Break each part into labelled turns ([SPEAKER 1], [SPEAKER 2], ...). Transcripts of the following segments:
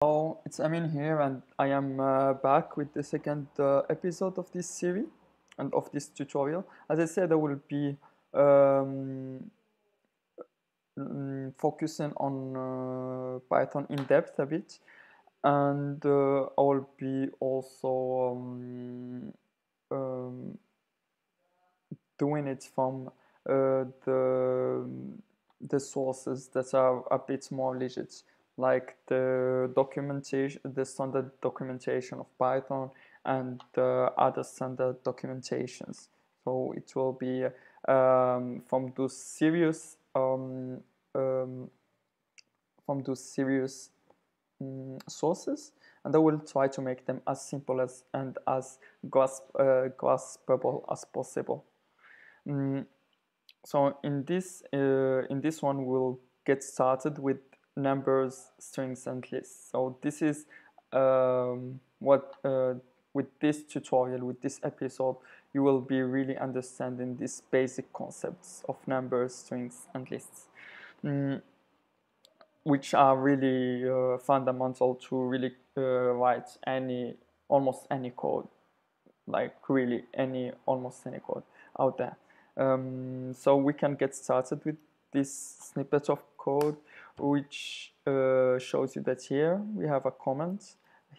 [SPEAKER 1] Hello, it's Amin here, and I am back with the second episode of this series and of this tutorial. As I said, I will be um, focusing on Python in depth a bit, and I will be also um, doing it from the sources that are a bit more legit, like the documentation, the standard documentation of Python, and the other standard documentations. So it will be from those serious um, sources, and I will try to make them as simple as and as graspable as possible. Mm, so in this one, we'll get started with numbers, strings, and lists. So this is what with this tutorial, with this episode, you will be really understanding these basic concepts of numbers, strings, and lists, which are really fundamental to really write almost any code, like really almost any code out there. So we can get started with this snippet of code, which shows you that here we have a comment.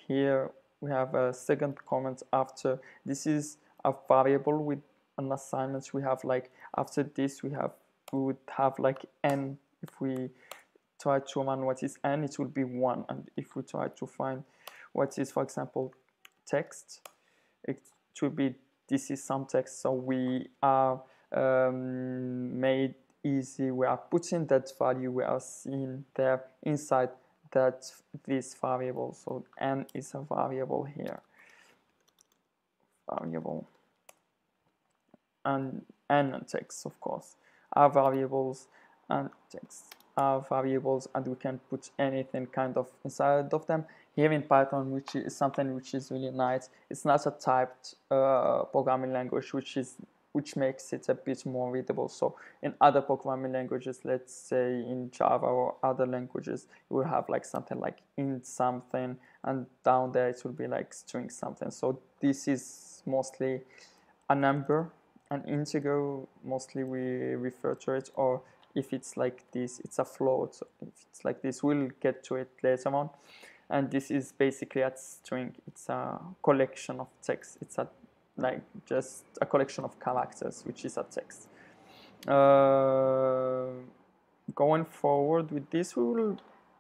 [SPEAKER 1] Here we have a second comment after. This is a variable with an assignment. We have like after this we would have like n. If we try to run what is n, it will be 1, and if we try to find what is, for example, text, it will be this is some text. So we are made easy. We are putting that value we are seeing there inside this variable. So n is a variable here, variable, and n and text, of course, are variables, and text are variables, and we can put anything kind of inside of them. Here in Python, which is something which is really nice, it's not a typed programming language, which makes it a bit more readable. So in other programming languages, let's say in Java or other languages, you will have like something like int something, and down there it will be like string something. So this is mostly a number, an integer, mostly we refer to it, or if it's like this, it's a float. So if it's like this, we'll get to it later on. And this is basically a string. It's a collection of text. It's like just a collection of characters, which is a text. Going forward with this, we will